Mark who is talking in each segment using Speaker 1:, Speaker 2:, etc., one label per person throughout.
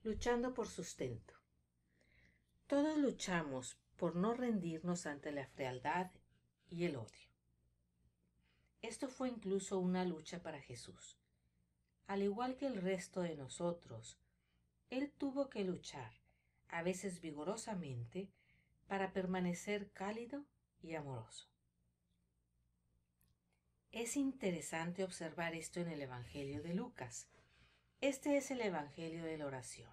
Speaker 1: Luchando por sustento. Todos luchamos por no rendirnos ante la frialdad y el odio. Esto fue incluso una lucha para Jesús. Al igual que el resto de nosotros, Él tuvo que luchar, a veces vigorosamente, para permanecer cálido y amoroso. Es interesante observar esto en el Evangelio de Lucas. Este es el Evangelio de la oración.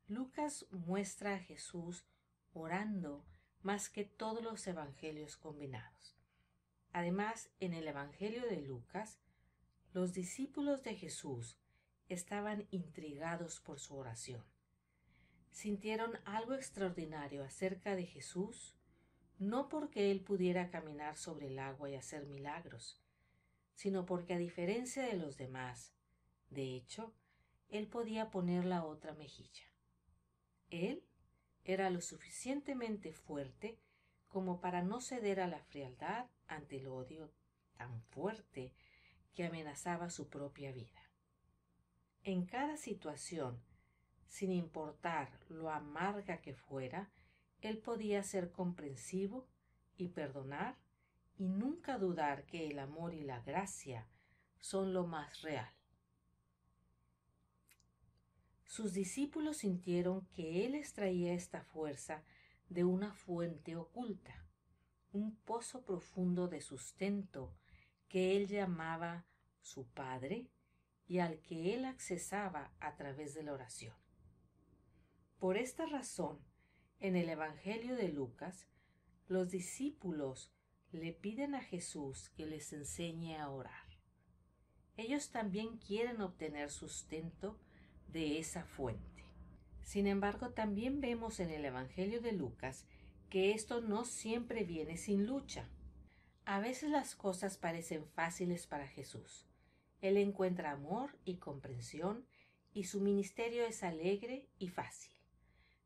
Speaker 1: Lucas muestra a Jesús orando más que todos los evangelios combinados. Además, en el Evangelio de Lucas, los discípulos de Jesús estaban intrigados por su oración. Sintieron algo extraordinario acerca de Jesús, no porque él pudiera caminar sobre el agua y hacer milagros, sino porque a diferencia de los demás, de hecho, él podía poner la otra mejilla. Él era lo suficientemente fuerte como para no ceder a la frialdad ante el odio tan fuerte que amenazaba su propia vida. En cada situación, sin importar lo amarga que fuera, él podía ser comprensivo y perdonar y nunca dudar que el amor y la gracia son lo más real. Sus discípulos sintieron que él extraía esta fuerza de una fuente oculta, un pozo profundo de sustento que él llamaba su Padre y al que él accesaba a través de la oración. Por esta razón, en el Evangelio de Lucas, los discípulos le piden a Jesús que les enseñe a orar. Ellos también quieren obtener sustento de esa fuente. Sin embargo, también vemos en el Evangelio de Lucas que esto no siempre viene sin lucha. A veces las cosas parecen fáciles para Jesús. Él encuentra amor y comprensión y su ministerio es alegre y fácil.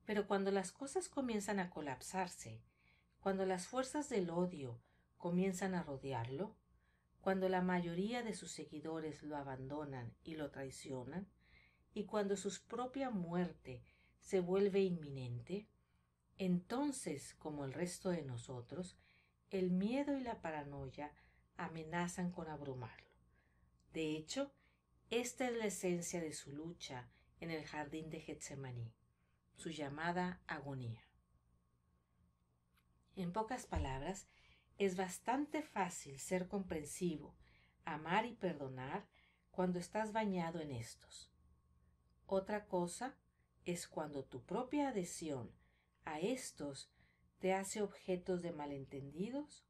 Speaker 1: Pero cuando las cosas comienzan a colapsarse, cuando las fuerzas del odio comienzan a rodearlo, cuando la mayoría de sus seguidores lo abandonan y lo traicionan, y cuando su propia muerte se vuelve inminente, entonces, como el resto de nosotros, el miedo y la paranoia amenazan con abrumarlo. De hecho, esta es la esencia de su lucha en el jardín de Getsemaní, su llamada agonía. En pocas palabras, es bastante fácil ser comprensivo, amar y perdonar cuando estás bañado en estos. Otra cosa es cuando tu propia adhesión a estos te hace objetos de malentendidos,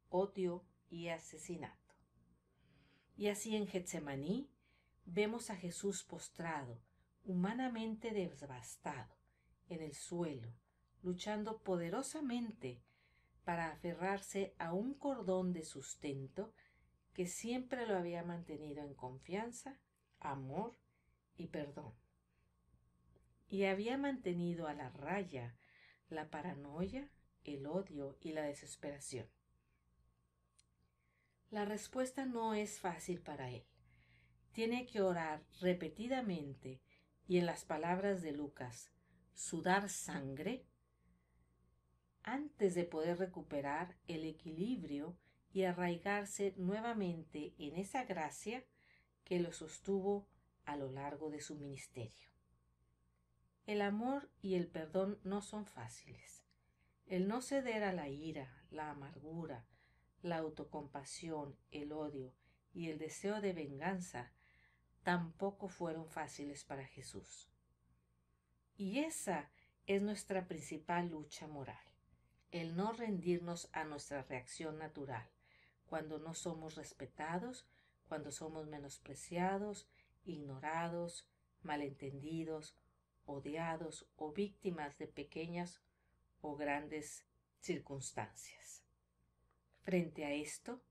Speaker 1: odio y asesinato. Y así en Getsemaní vemos a Jesús postrado, humanamente devastado, en el suelo, luchando poderosamente para aferrarse a un cordón de sustento que siempre lo había mantenido en confianza, amor y perdón. Y había mantenido a la raya la paranoia, el odio y la desesperación. La respuesta no es fácil para él. Tiene que orar repetidamente y, en las palabras de Lucas, sudar sangre antes de poder recuperar el equilibrio y arraigarse nuevamente en esa gracia que lo sostuvo a lo largo de su ministerio. El amor y el perdón no son fáciles. El no ceder a la ira, la amargura, la autocompasión, el odio y el deseo de venganza tampoco fueron fáciles para Jesús. Y esa es nuestra principal lucha moral, el no rendirnos a nuestra reacción natural, cuando no somos respetados, cuando somos menospreciados, ignorados, malentendidos, odiados o víctimas de pequeñas o grandes circunstancias. Frente a esto,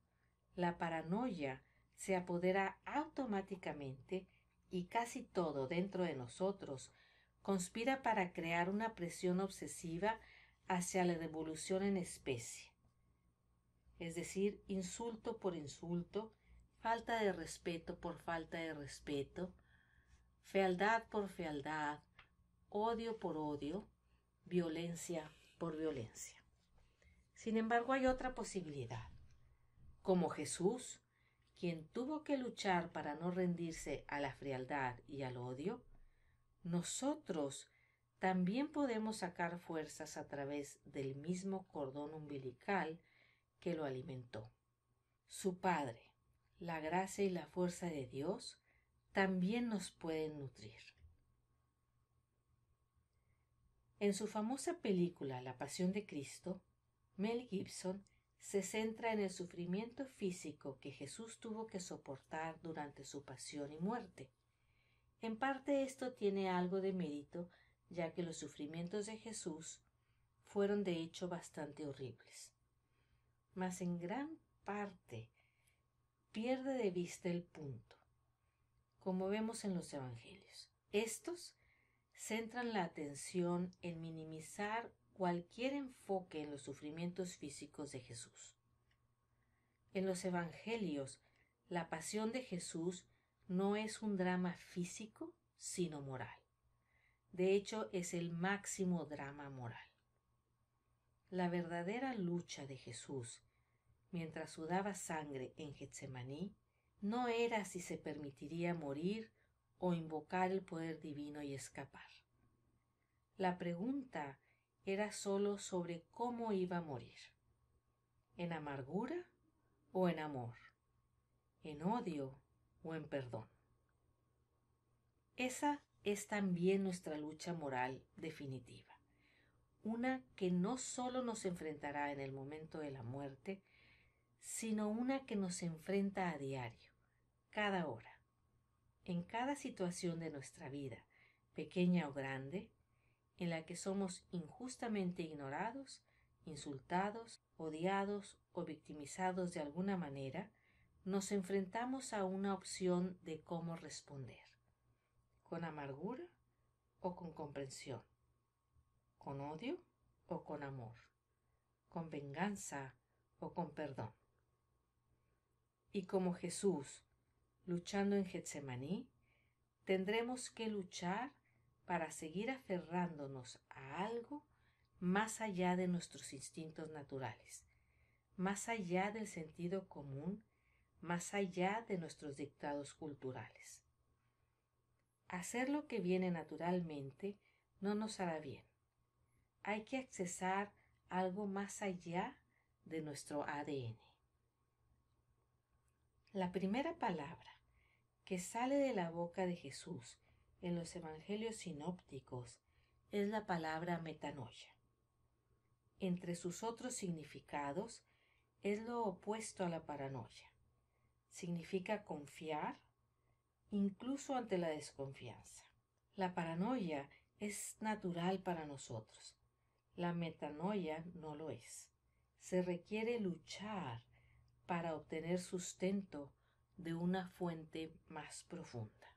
Speaker 1: la paranoia se apodera automáticamente y casi todo dentro de nosotros conspira para crear una presión obsesiva hacia la devolución en especie, es decir, insulto por insulto, falta de respeto por falta de respeto, fealdad por fealdad, odio por odio, violencia por violencia. Sin embargo, hay otra posibilidad. Como Jesús, quien tuvo que luchar para no rendirse a la frialdad y al odio, nosotros también podemos sacar fuerzas a través del mismo cordón umbilical que lo alimentó. Su Padre, la gracia y la fuerza de Dios, también nos pueden nutrir. En su famosa película La Pasión de Cristo, Mel Gibson se centra en el sufrimiento físico que Jesús tuvo que soportar durante su pasión y muerte. En parte esto tiene algo de mérito, ya que los sufrimientos de Jesús fueron de hecho bastante horribles. Mas en gran parte pierde de vista el punto, como vemos en los evangelios. Estos centran la atención en minimizar cualquier enfoque en los sufrimientos físicos de Jesús. En los evangelios, la pasión de Jesús no es un drama físico, sino moral. De hecho, es el máximo drama moral. La verdadera lucha de Jesús, mientras sudaba sangre en Getsemaní, no era si se permitiría morir o invocar el poder divino y escapar. La pregunta era sólo sobre cómo iba a morir. ¿En amargura o en amor? ¿En odio o en perdón? Esa es también nuestra lucha moral definitiva. Una que no sólo nos enfrentará en el momento de la muerte, sino una que nos enfrenta a diario, cada hora, en cada situación de nuestra vida, pequeña o grande, en la que somos injustamente ignorados, insultados, odiados o victimizados de alguna manera, nos enfrentamos a una opción de cómo responder: con amargura o con comprensión, con odio o con amor, con venganza o con perdón. Y como Jesús, luchando en Getsemaní, tendremos que luchar para seguir aferrándonos a algo más allá de nuestros instintos naturales, más allá del sentido común, más allá de nuestros dictados culturales. Hacer lo que viene naturalmente no nos hará bien. Hay que accesar algo más allá de nuestro ADN. La primera palabra que sale de la boca de Jesús en los evangelios sinópticos es la palabra metanoia. Entre sus otros significados es lo opuesto a la paranoia. Significa confiar, incluso ante la desconfianza. La paranoia es natural para nosotros. La metanoia no lo es. Se requiere luchar para obtener sustento de una fuente más profunda.